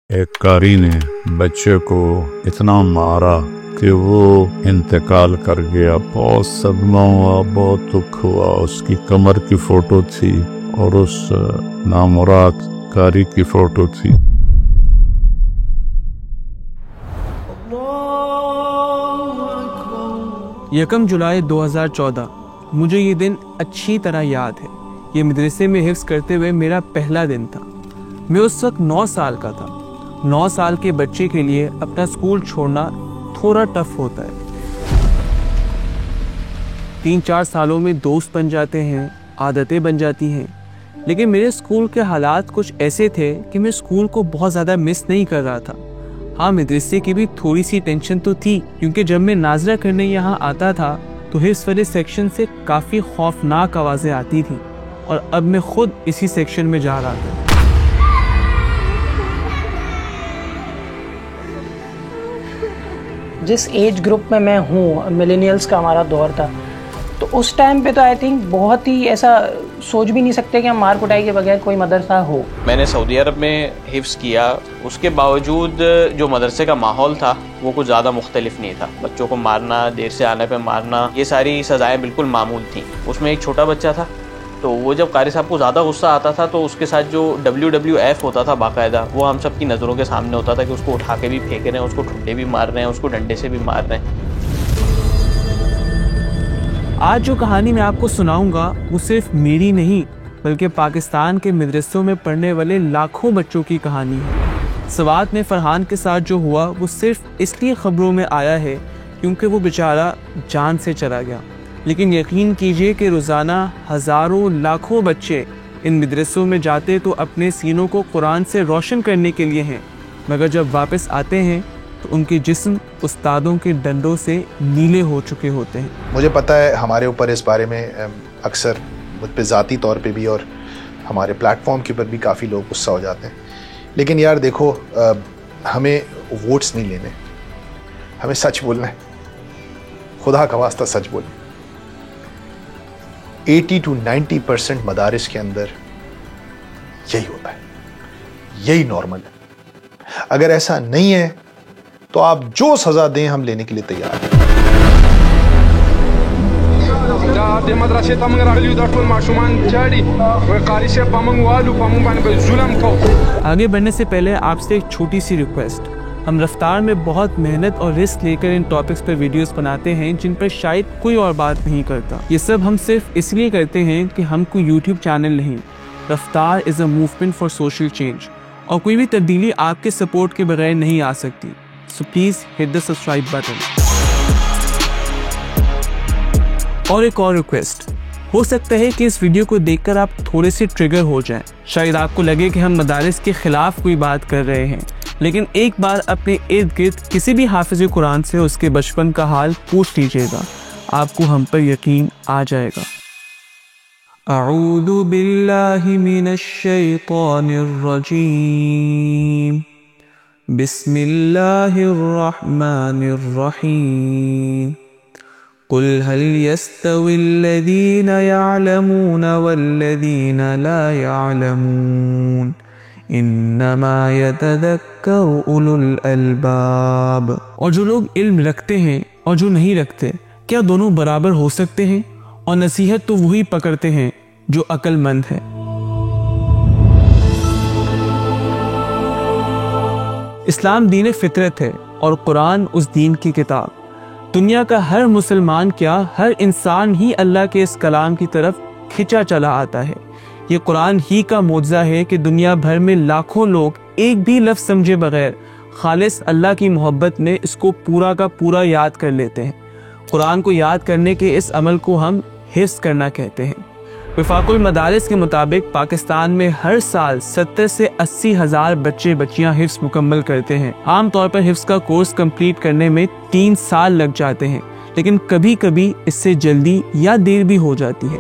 ایک قاری نے بچے کو اتنا مارا کہ وہ انتقال کر گیا۔ بہت صدمہ ہوا، بہت دکھ ہوا۔ اس کی کمر کی فوٹو تھی اور اس نامراد قاری کی فوٹو تھی۔ یکم جولائی 2014 مجھے یہ دن اچھی طرح یاد ہے۔ یہ مدرسے میں حفظ کرتے ہوئے میرا پہلا دن تھا۔ میں اس وقت 9 سال کا تھا۔ 9 سال کے بچے کے لیے اپنا اسکول چھوڑنا تھوڑا ٹف ہوتا ہے۔ 3-4 سالوں میں دوست بن جاتے ہیں، عادتیں بن جاتی ہیں، لیکن میرے اسکول کے حالات کچھ ایسے تھے کہ میں اسکول کو بہت زیادہ مس نہیں کر رہا تھا۔ ہاں، مدرسے کی بھی تھوڑی سی ٹینشن تو تھی، کیونکہ جب میں ناظرہ کرنے یہاں آتا تھا تو حفظ والے سیکشن سے کافی خوفناک آوازیں آتی تھیں، اور اب میں خود اسی سیکشن میں جا رہا تھا۔ جس ایج گروپ میں ہوں، ملینیلز کا ہمارا دور تھا، تو اس ٹائم پہ تو آئی تھنک بہت ہی ایسا سوچ بھی نہیں سکتے کہ ہم مار کٹائی کے بغیر کوئی مدرسہ ہو۔ میں نے سعودی عرب میں حفظ کیا، اس کے باوجود جو مدرسے کا ماحول تھا وہ کچھ زیادہ مختلف نہیں تھا۔ بچوں کو مارنا، دیر سے آنے پہ مارنا، یہ ساری سزائیں بالکل معمول تھیں۔ اس میں ایک چھوٹا بچہ تھا، تو وہ جب قاری صاحب کو زیادہ غصہ آتا تھا تو اس کے ساتھ جو WWF ہوتا تھا باقاعدہ، وہ ہم سب کی نظروں کے سامنے ہوتا تھا کہ اس کو اٹھا کے بھی پھینک رہے ہیں، اس کو ٹھنڈے بھی مار رہے ہیں، اس کو ڈنڈے سے بھی مار رہے ہیں۔ آج جو کہانی میں آپ کو سناؤں گا وہ صرف میری نہیں، بلکہ پاکستان کے مدرسوں میں پڑھنے والے لاکھوں بچوں کی کہانی ہے۔ سوات میں فرحان کے ساتھ جو ہوا وہ صرف اس لیے خبروں میں آیا ہے کیونکہ وہ بیچارہ جان سے چلا گیا، لیکن یقین کیجئے کہ روزانہ ہزاروں لاکھوں بچے ان مدرسوں میں جاتے تو اپنے سینوں کو قرآن سے روشن کرنے کے لیے ہیں، مگر جب واپس آتے ہیں تو ان کے جسم استادوں کے ڈنڈوں سے نیلے ہو چکے ہوتے ہیں۔ مجھے پتہ ہے ہمارے اوپر اس بارے میں اکثر مجھ پہ ذاتی طور پہ بھی اور ہمارے پلیٹ فارم کے اوپر بھی کافی لوگ غصہ ہو جاتے ہیں، لیکن یار دیکھو، ہمیں ووٹس نہیں لینے، ہمیں سچ بولنا ہے، خدا کا واسطہ سچ بولیں۔ 80 to 90% مدارس کے اندر یہی ہوتا ہے، یہی نارمل ہے۔ اگر ایسا نہیں ہے تو آپ جو سزا دیں ہم لینے کے لیے تیار ہیں۔ آگے بڑھنے سے پہلے آپ سے ایک چھوٹی سی ریکویسٹ۔ ہم رفتار میں بہت محنت اور رسک لے کر ان ٹاپکس پر ویڈیوز بناتے ہیں جن پر شاید کوئی اور بات نہیں کرتا۔ یہ سب ہم صرف اس لیے کرتے ہیں کہ ہم کوئی یوٹیوب چینل نہیں۔ Raftaar is a movement for social change, اور کوئی بھی تبدیلی آپ کے سپورٹ کے بغیر نہیں آ سکتی۔ So please hit the subscribe button. اور ایک اور ریکویسٹ، ہو سکتا ہے کہ اس ویڈیو کو دیکھ کر آپ تھوڑے سے ٹریگر ہو جائیں، شاید آپ کو لگے کہ ہم مدارس کے خلاف کوئی بات کر رہے ہیں، لیکن ایک بار اپنے ارد گرد کسی بھی حافظ قرآن سے اس کے بچپن کا حال پوچھ لیجیے گا، آپ کو ہم پر یقین آ جائے گا۔ اعوذ باللہ من الشیطان الرجیم، بسم اللہ الرحمن الرحیم، قل هل يستوي الذين يعلمون والذين لا يعلمون انما يتذكر اولو الالباب۔ اور جو لوگ علم رکھتے ہیں اور جو نہیں رکھتے، کیا دونوں برابر ہو سکتے ہیں؟ اور نصیحت تو وہی پکڑتے ہیں جو عقل مند ہے۔ اسلام دین فطرت ہے اور قرآن اس دین کی کتاب۔ دنیا کا ہر مسلمان کیا، ہر انسان ہی اللہ کے اس کلام کی طرف کھچا چلا آتا ہے۔ یہ قرآن ہی کا معجزہ ہے کہ دنیا بھر میں لاکھوں لوگ ایک بھی لفظ سمجھے بغیر خالص اللہ کی محبت میں اس کو پورا کا پورا یاد کر لیتے ہیں۔ قرآن کو یاد کرنے کے اس عمل کو ہم حفظ کرنا کہتے ہیں۔ وفاق المدارس کے مطابق پاکستان میں ہر سال 70 سے 80 ہزار بچے بچیاں حفظ مکمل کرتے ہیں۔ عام طور پر حفظ کا کورس کمپلیٹ کرنے میں 3 سال لگ جاتے ہیں، لیکن کبھی کبھی اس سے جلدی یا دیر بھی ہو جاتی ہے۔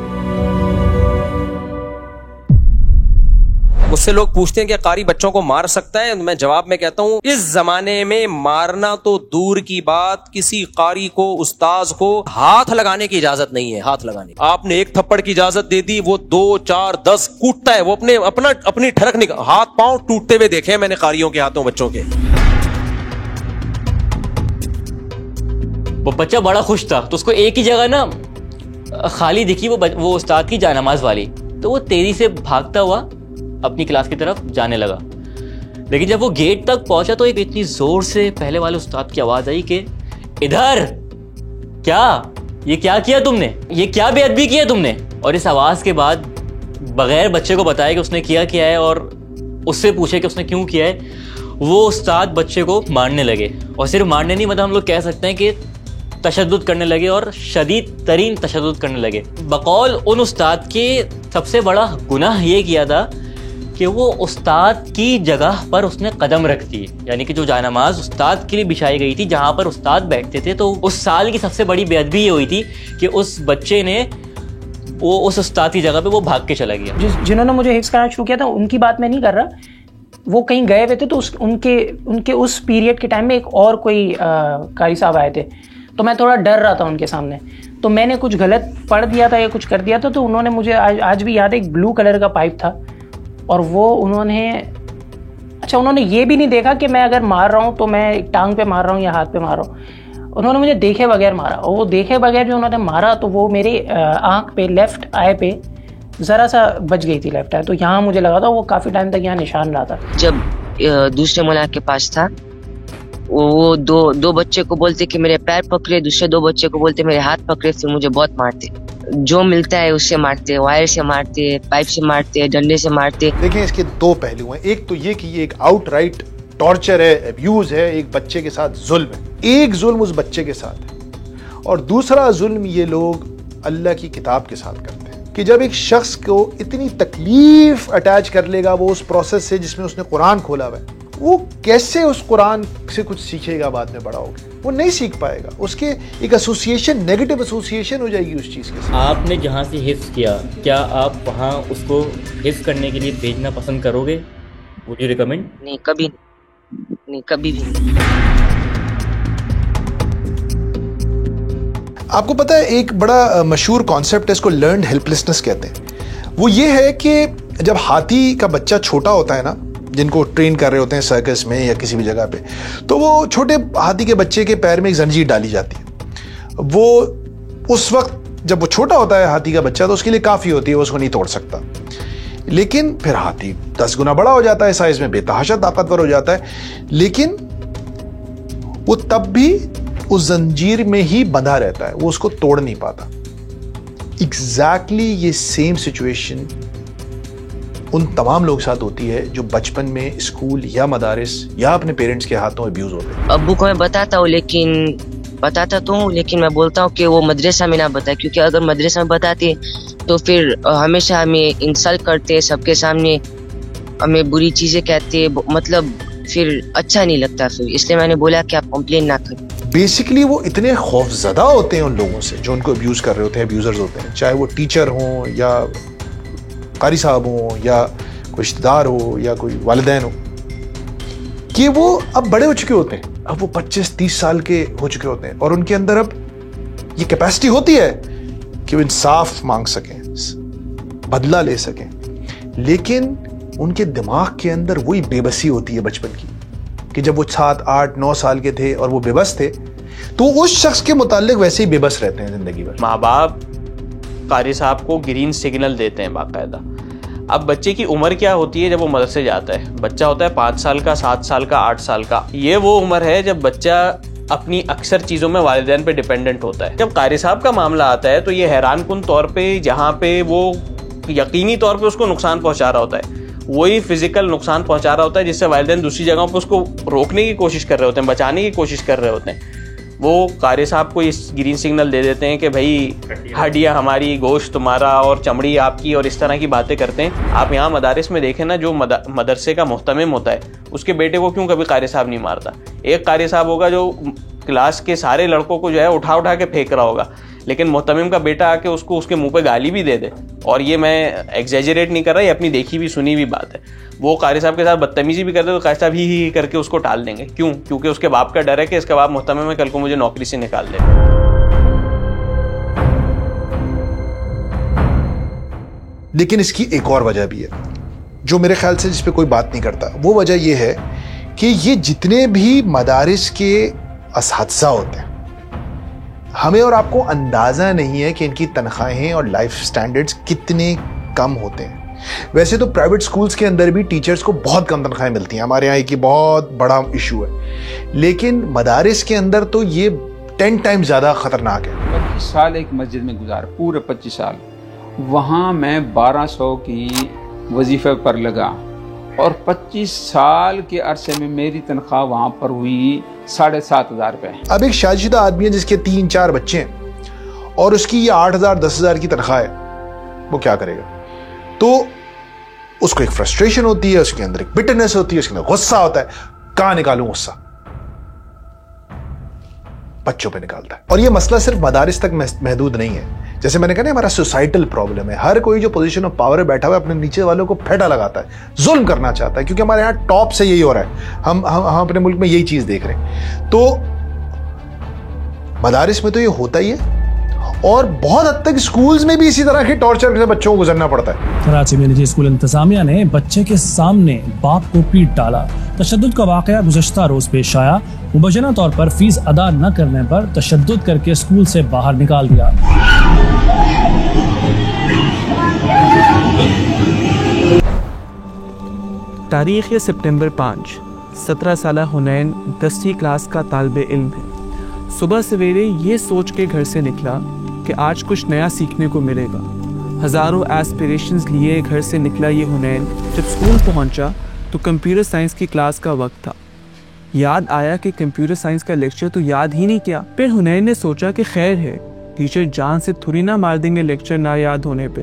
مجھ سے لوگ پوچھتے ہیں کہ قاری بچوں کو مار سکتا ہے؟ میں جواب میں کہتا ہوں اس زمانے میں مارنا تو دور کی بات، کسی قاری کو، استاذ کو ہاتھ لگانے کی اجازت نہیں ہے. ہاتھ لگانے آپ نے ایک تھپڑ کی اجازت دے دی، وہ 2 4 10 کوٹتا ہے، وہ اپنی ٹھڑک ہاتھ پاؤں ٹوٹتے ہوئے دیکھے میں نے قاریوں کے ہاتھوں بچوں کے. وہ بچہ بڑا خوش تھا تو اس کو ایک ہی جگہ نا خالی دکھی، وہ استاد کی جانماز والی، تو وہ تیزی سے بھاگتا ہوا اپنی کلاس کی طرف جانے لگا. لیکن جب وہ گیٹ تک پہنچا تو ایک اتنی زور سے پہلے والے استاد کی آواز آئی کہ ادھر یہ کیا تم نے، یہ کیا بے ادبی کیا تم نے. اور اس آواز کے بعد بغیر بچے کو بتائے کہ اس نے کیا ہے اور اس سے پوچھے کہ اس نے کیوں کیا ہے، وہ استاد بچے کو مارنے لگے. اور صرف مارنے نہیں، مطلب ہم لوگ کہہ سکتے ہیں کہ تشدد کرنے لگے، اور شدید ترین تشدد کرنے لگے. بقول ان استاد کے سب سے بڑا گناہ یہ کیا تھا کہ وہ استاد کی جگہ پر اس نے قدم رکھ دی، یعنی کہ جو جانماز استاد کے لیے بچھائی گئی تھی جہاں پر استاد بیٹھتے تھے، تو اس سال کی سب سے بڑی بے ادبی یہ ہوئی تھی کہ اس بچے نے وہ اس استاد کی جگہ پہ وہ بھاگ کے چلا گیا. جنہوں نے مجھے حفظ کرانا شروع کیا تھا ان کی بات میں نہیں کر رہا، وہ کہیں گئے ہوئے تھے تو ان کے اس پیریڈ کے ٹائم میں ایک اور کوئی قاری صاحب آئے تھے، تو میں تھوڑا ڈر رہا تھا ان کے سامنے، تو میں نے کچھ غلط پڑھ دیا تھا یا کچھ کر دیا تھا، تو انہوں نے مجھے آج بھی یاد ہے ایک بلو کلر کا پائپ تھا، اور وہ انہوں نے یہ بھی نہیں دیکھا کہ میں اگر مار رہا ہوں تو میں ٹانگ پہ مار رہا ہوں یا ہاتھ پہ مار رہا ہوں، انہوں نے مجھے دیکھے بغیر مارا. اور وہ دیکھے بغیر جو انہوں نے مارا تو وہ میرے آنکھ پہ، لیفٹ آئی پہ ذرا سا بچ گئی تھی لیفٹ آئی، تو یہاں مجھے لگا تھا وہ کافی ٹائم تک یہاں نشان رہا تھا. جب دوسرے مولانا کے پاس تھا وہ دو بچے کو بولتے کہ میرے پیر پکڑے، دوسرے 2 بچے کو بولتے میرے ہاتھ پکڑے، پھر مجھے بہت مارتے، جو ملتا ہے اس سے مارتے، وائر سے مارتے، پائپ سے مارتے، ڈنڈے سے مارتے. دیکھیں اس کے 2 پہلو ہیں، ایک تو یہ کہ یہ ایک آؤٹ رائٹ ٹارچر ہے، ابیوز ہے، ایک بچے کے ساتھ ظلم ہے، ایک ظلم اس بچے کے ساتھ ہے، اور دوسرا ظلم یہ لوگ اللہ کی کتاب کے ساتھ کرتے ہیں کہ جب ایک شخص کو اتنی تکلیف اٹیچ کر لے گا وہ اس پروسیس سے جس میں اس نے قرآن کھولا ہوا ہے، وہ کیسے اس قرآن سے کچھ سیکھے گا بعد میں بڑا ہوگا؟ وہ نہیں سیکھ پائے گا، اس کے ایک ایسوسیشن، نیگیٹو ایسوسیشن ہو جائے گی اس چیز کے ساتھ. آپ نے جہاں سے حفظ کیا، کیا آپ وہاں اس کو حفظ کرنے کے لیے بھیجنا پسند کرو گے؟ Would you recommend? نہیں، کبھی بھی. آپ کو پتہ ہے ایک بڑا مشہور کانسیپٹ ہے، اس کو لرنڈ ہیلپلیسنس کہتے ہیں. وہ یہ ہے کہ جب ہاتھی کا بچہ چھوٹا ہوتا ہے نا، جن کو ٹرین کر رہے ہوتے ہیں سرکس میں یا کسی بھی جگہ پہ، تو وہ چھوٹے ہاتھی کے بچے کے پیر میں ایک زنجیر ڈالی جاتی ہے. وہ اس وقت جب وہ چھوٹا ہوتا ہے ہاتھی کا بچہ تو اس کے لیے کافی ہوتی ہے، وہ اس کو نہیں توڑ سکتا. لیکن پھر ہاتھی 10 گنا بڑا ہو جاتا ہے سائز میں، بے تحاشا طاقتور ہو جاتا ہے، لیکن وہ تب بھی اس زنجیر میں ہی بندھا رہتا ہے، وہ اس کو توڑ نہیں پاتا. ایگزیکٹلی یہ سیم سچویشن ان تمام لوگ ساتھ ہوتی ہے جو بچپن میں اسکول یا مدارس یا اپنے پیرنٹس کے ہاتھوں ابیوز ہوتے ہیں. ابو کو میں بتاتا تو ہوں لیکن میں بولتا ہوں کہ وہ مدرسہ میں نہ بتائے، کیونکہ اگر مدرسہ میں بتاتے تو پھر ہمیشہ ہمیں انسلٹ کرتے، سب کے سامنے ہمیں بری چیزیں کہتے، مطلب پھر اچھا نہیں لگتا. پھر اس لیے میں نے بولا کہ آپ کمپلین نہ کریں. بیسکلی وہ اتنے خوف زدہ ہوتے ہیں ان لوگوں سے جو ان کو ابیوز کر رہے ہوتے ہیں، ابیوزرز ہوتے ہیں، چاہے وہ ٹیچر ہوں یا قاری صاحب ہوں یا کوئی رشتہ دار ہو یا کوئی والدین ہو، کہ وہ اب بڑے ہو چکے ہوتے ہیں، اب وہ 25-30 سال کے ہو چکے ہوتے ہیں، اور ان کے اندر اب یہ کیپیسٹی ہوتی ہے کہ وہ انصاف مانگ سکیں، بدلہ لے سکیں، لیکن ان کے دماغ کے اندر وہی بے بسی ہوتی ہے بچپن کی کہ جب وہ 7, 8, 9 سال کے تھے اور وہ بے بس تھے تو اس شخص کے متعلق ویسے ہی بے بس رہتے ہیں زندگی بھر. ماں باپ قاری صاحب کو گرین سگنل دیتے ہیں باقاعدہ. اب بچے کی عمر کیا ہوتی ہے جب وہ مدرسے جاتا ہے؟ بچہ ہوتا ہے 5 سال کا، 7 سال کا، 8 سال کا. یہ وہ عمر ہے جب بچہ اپنی اکثر چیزوں میں والدین پہ ڈیپینڈنٹ ہوتا ہے. جب قاری صاحب کا معاملہ آتا ہے تو یہ حیران کن طور پہ جہاں پہ وہ یقینی طور پہ اس کو نقصان پہنچا رہا ہوتا ہے وہی فزیکل نقصان پہنچا رہا ہوتا ہے جس سے والدین دوسری جگہوں پہ اس کو روکنے کی کوشش کر رہے ہوتے ہیں، بچانے کی کوشش کر رہے ہوتے ہیں. وہ قاری صاحب کو اس گرین سگنل دے دیتے ہیں کہ بھائی ہڈیاں ہماری، گوشت تمہارا اور چمڑی آپ کی، اور اس طرح کی باتیں کرتے ہیں. آپ یہاں مدارس میں دیکھیں نا، جو مدرسے کا محتمم ہوتا ہے اس کے بیٹے کو کیوں کبھی قاری صاحب نہیں مارتا. ایک قاری صاحب ہوگا جو کلاس کے سارے لڑکوں کو جو ہے اٹھا کے پھینک رہا ہوگا، لیکن محتمم کا بیٹا آ کے اس کو اس کے منہ پہ گالی بھی دے دے, اور یہ میں ایگزیجریٹ نہیں کر رہا, یہ اپنی دیکھی بھی سنی بھی بات ہے, وہ قاری صاحب کے ساتھ بدتمیزی بھی کرتے تو قاری صاحب ہی کر کے اس کو ٹال دیں گے. کیوں؟ کیونکہ اس کے باپ کا ڈر ہے کہ اس کا باپ محتمم ہے, کل کو مجھے نوکری سے نکال دے. لیکن اس کی ایک اور وجہ بھی ہے جو میرے خیال سے جس پہ کوئی بات نہیں کرتا. وہ وجہ یہ ہے کہ یہ جتنے بھی مدارس کے اساتذہ ہوتے ہیں, ہمیں اور آپ کو اندازہ نہیں ہے کہ ان کی تنخواہیں اور لائف سٹینڈرڈز کتنے کم ہوتے ہیں. ویسے تو پرائیویٹ سکولز کے اندر بھی ٹیچرز کو بہت کم تنخواہیں ملتی ہیں, ہمارے یہاں ایک بہت بڑا ایشو ہے, لیکن مدارس کے اندر تو یہ 10 ٹائم زیادہ خطرناک ہے. 25 سال ایک مسجد میں گزارا, پورے 25 سال. وہاں میں 1200 کی وظیفے پر لگا, اور 25 سال کے عرصے میں میری تنخواہ وہاں پر ہوئی 7,500 روپے. اب ایک شادی شدہ آدمی ہے جس کے 3-4 بچے ہیں اور اس کی یہ 8,000-10,000 کی تنخواہ ہے, وہ کیا کرے گا؟ تو اس کو ایک فرسٹریشن ہوتی ہے, اس کے اندر ایک بٹرنس ہوتی ہے, اس کے اندر غصہ ہوتا ہے. کہاں نکالوں غصہ؟ بچوں پہ نکالتا ہے. اور یہ مسئلہ صرف مدارس تک محدود نہیں ہے. جیسے میں نے کہا نا, ہمارا سوسائٹل پرابلم ہے. ہر کوئی جو پوزیشن آف پاور بیٹھا ہوا ہے اپنے نیچے والوں کو پھیٹا لگاتا ہے, ظلم کرنا چاہتا ہے, کیونکہ ہمارے یہاں ٹاپ سے یہی ہو رہا ہے. ہم اپنے ملک میں یہی چیز دیکھ رہے ہیں. تو مدارس میں تو یہ ہوتا ہی ہے, اور بہت حد تک سکولز میں بھی اسی طرح کے ٹارچر سے بچوں کو گزرنا پڑتا ہے. کراچی میں نجی اسکول انتظامیہ نے بچے کے سامنے باپ کو پیٹ ڈالا. تشدد کا واقعہ گزشتہ روز پیش آیا. مبینہ طور پر فیس ادا نہ کرنے پر تشدد کر کے اسکول سے باہر نکال دیا. تاریخ سپٹمبر 5. 17 سالہ حنین 10ویں کلاس کا طالب علم ہے. صبح سویرے یہ سوچ کے گھر سے نکلا کہ آج کچھ نیا سیکھنے کو ملے گا. ہزاروں ایسپیریشنز لیے گھر سے نکلا یہ حنین جب اسکول پہنچا تو کمپیوٹر سائنس کی کلاس کا وقت تھا. یاد آیا کہ کمپیوٹر سائنس کا لیکچر تو یاد ہی نہیں کیا. پھر حنین نے سوچا کہ خیر ہے, ٹیچر جان سے تھوڑی نہ مار دیں گے لیکچر نہ یاد ہونے پہ.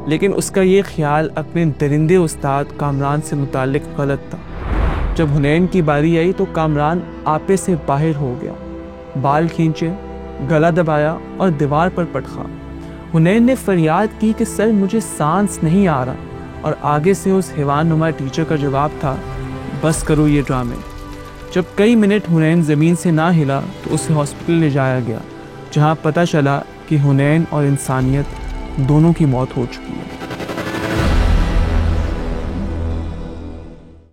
لیکن اس کا یہ خیال اپنے درندے استاد کامران سے متعلق غلط تھا. جب حنین کی باری آئی تو کامران آپے سے باہر ہو گیا, بال کھینچے, گلا دبایا اور دیوار پر پٹخا. حنین نے فریاد کی کہ سر مجھے سانس نہیں آ رہا, اور آگے سے اس حیوان نما ٹیچر کا جواب تھا, بس کرو یہ ڈرامے. جب کئی منٹ حنین زمین سے نہ ہلا تو اسے ہاسپٹل لے جایا گیا, جہاں پتہ چلا کہ حنین اور انسانیت دونوں کی موت ہو چکی ہے.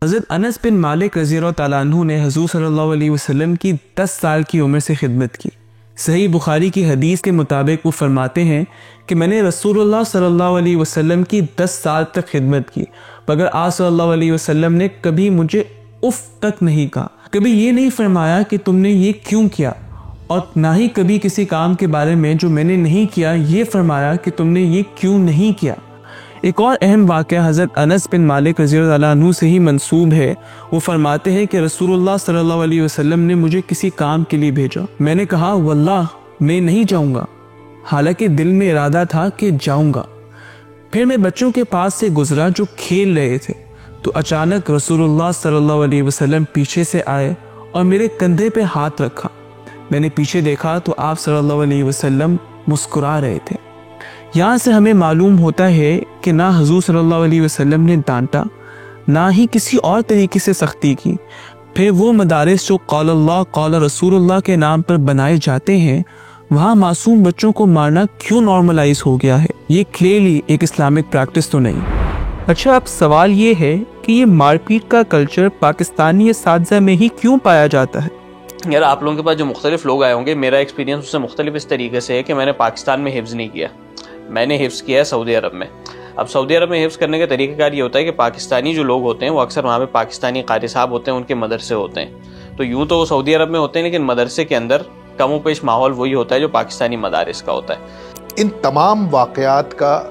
حضرت انس بن مالک رضی اللہ تعالیٰ عنہ نے حضور صلی اللہ علیہ وسلم کی 10 سال کی عمر سے خدمت کی. صحیح بخاری کی حدیث کے مطابق وہ فرماتے ہیں کہ میں نے رسول اللہ صلی اللہ علیہ وسلم کی 10 سال تک خدمت کی, مگر آپ صلی اللہ علیہ وسلم نے کبھی مجھے اف تک نہیں کہا. کبھی یہ نہیں فرمایا کہ تم نے یہ کیوں کیا, اور نہ ہی کبھی کسی کام کے بارے میں جو میں نے نہیں کیا یہ فرمایا کہ تم نے یہ کیوں نہیں کیا. ایک اور اہم واقعہ حضرت انس بن مالک رضی اللہ عنہ سے ہی منسوب ہے. وہ فرماتے ہیں کہ رسول اللہ صلی اللہ علیہ وسلم نے مجھے کسی کام کے لیے بھیجا. میں نے کہا واللہ میں نہیں جاؤں گا, حالانکہ دل میں ارادہ تھا کہ جاؤں گا. پھر میں بچوں کے پاس سے گزرا جو کھیل رہے تھے, تو اچانک رسول اللہ صلی اللہ علیہ وسلم پیچھے سے آئے اور میرے کندھے پہ ہاتھ رکھا. میں نے پیچھے دیکھا تو آپ صلی اللہ علیہ وسلم مسکرا رہے تھے. یہاں سے ہمیں معلوم ہوتا ہے کہ نہ حضور صلی اللہ علیہ وسلم نے ڈانٹا, نہ ہی کسی اور طریقے سے سختی کی. پھر وہ مدارس جو قال اللہ قال رسول اللہ کے نام پر بنائے جاتے ہیں, وہاں معصوم بچوں کو مارنا کیوں نارملائز ہو گیا ہے؟ یہ کلیئرلی ایک اسلامک پریکٹس تو نہیں. اچھا, اب سوال یہ ہے کہ یہ مار پیٹ کا کلچر پاکستانی اساتذہ میں ہی کیوں پایا جاتا ہے؟ یار آپ لوگوں کے پاس جو مختلف لوگ آئے ہوں گے, میرا ایکسپیرینس اس سے مختلف اس طریقے سے ہے کہ میں نے پاکستان میں حفظ نہیں کیا, میں نے حفظ کیا ہے سعودی عرب میں. اب سعودی عرب میں حفظ کرنے کا طریقہ کار یہ ہوتا ہے کہ پاکستانی جو لوگ ہوتے ہیں وہ اکثر وہاں پہ پاکستانی قاری صاحب ہوتے ہیں, ان کے مدرسے ہوتے ہیں. تو یوں تو وہ سعودی عرب میں ہوتے ہیں, لیکن مدرسے کے اندر کم و بیش ماحول وہی ہوتا ہے جو پاکستانی مدارس کا ہوتا ہے. ان تمام واقعات کا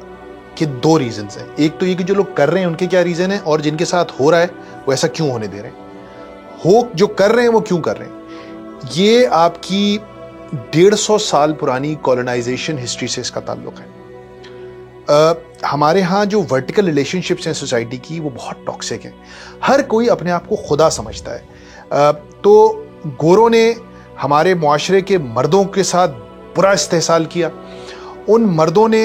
کہ 2 ریزنز ہیں. ایک تو یہ کہ جو لوگ کر رہے ہیں ان کے کیا ریزن ہیں, اور جن کے ساتھ ہو رہا ہے وہ ایسا کیوں ہونے دے رہے ہیں. جو کر رہے ہیں وہ کیوں کر رہے ہیں. یہ آپ کی 150 سال پرانی کولونائزیشن ہسٹری سے اس کا تعلق ہے. ہمارے ہاں جو ورٹیکل ریلیشن شپس ہیں سوسائٹی کی وہ بہت ٹاکسک ہیں. ہر کوئی اپنے آپ کو خدا سمجھتا ہے. تو گوروں نے ہمارے معاشرے کے مردوں کے ساتھ برا استحصال کیا. ان مردوں نے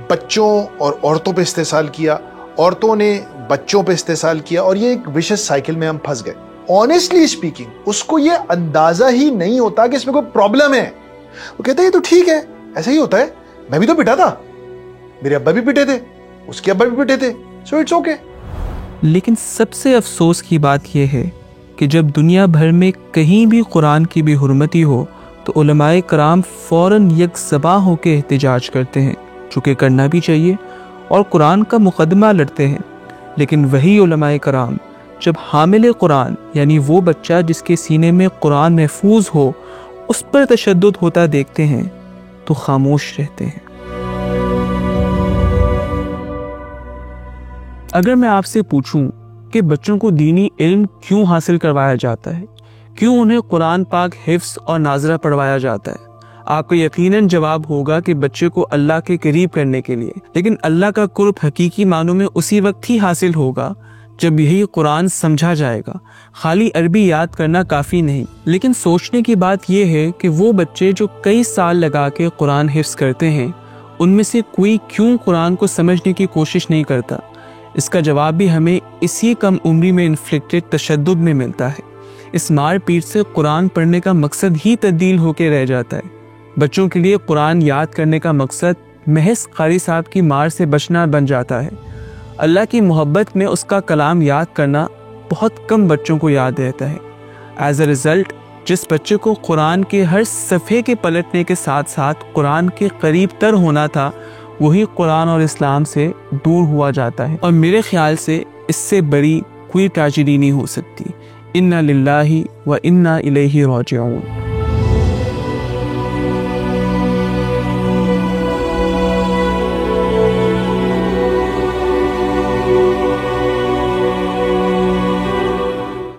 بچوں اور عورتوں پہ استحصال کیا, عورتوں نے بچوں پہ استحصال کیا, اور یہ ایک وشس سائیکل میں ہم پھنس گئے. آنیسٹلی اسپیکنگ اس کو یہ اندازہ ہی نہیں ہوتا کہ اس میں کوئی پرابلم ہے. وہ کہتا ہے یہ تو ٹھیک ہے, ایسا ہی ہوتا ہے, میں بھی تو پٹا تھا, میرے ابا بھی پٹے تھے, اس کے ابا بھی پٹے تھے, سو اٹس اوکے. لیکن سب سے افسوس کی بات یہ ہے کہ جب دنیا بھر میں کہیں بھی قرآن کی بے حرمتی ہو تو علماء کرام فوراً یک زباں ہو کے احتجاج کرتے ہیں, جو کہ کرنا بھی چاہیے, اور قرآن کا مقدمہ لڑتے ہیں. لیکن وہی علماء کرام جب حامل قرآن یعنی وہ بچہ جس کے سینے میں قرآن محفوظ ہو اس پر تشدد ہوتا دیکھتے ہیں تو خاموش رہتے ہیں. اگر میں آپ سے پوچھوں کہ بچوں کو دینی علم کیوں حاصل کروایا جاتا ہے, کیوں انہیں قرآن پاک حفظ اور ناظرہ پڑھوایا جاتا ہے, آپ کو یقیناً جواب ہوگا کہ بچے کو اللہ کے قریب کرنے کے لیے. لیکن اللہ کا قرب حقیقی معنوں میں اسی وقت ہی حاصل ہوگا جب یہی قرآن سمجھا جائے گا. خالی عربی یاد کرنا کافی نہیں. لیکن سوچنے کی بات یہ ہے کہ وہ بچے جو کئی سال لگا کے قرآن حفظ کرتے ہیں, ان میں سے کوئی کیوں قرآن کو سمجھنے کی کوشش نہیں کرتا؟ اس کا جواب بھی ہمیں اسی کم عمری میں انفلیکٹڈ تشدد میں ملتا ہے. اس مار پیٹ سے قرآن پڑھنے کا مقصد ہی تبدیل ہو کے رہ جاتا ہے. بچوں کے لیے قرآن یاد کرنے کا مقصد محض قاری صاحب کی مار سے بچنا بن جاتا ہے. اللہ کی محبت میں اس کا کلام یاد کرنا بہت کم بچوں کو یاد رہتا ہے. ایز اے ریزلٹ جس بچے کو قرآن کے ہر صفحے کے پلٹنے کے ساتھ ساتھ قرآن کے قریب تر ہونا تھا, وہی قرآن اور اسلام سے دور ہوا جاتا ہے. اور میرے خیال سے اس سے بڑی کوئی ٹریجڈی نہیں ہو سکتی. انا للہ و انا الیہ راجعون.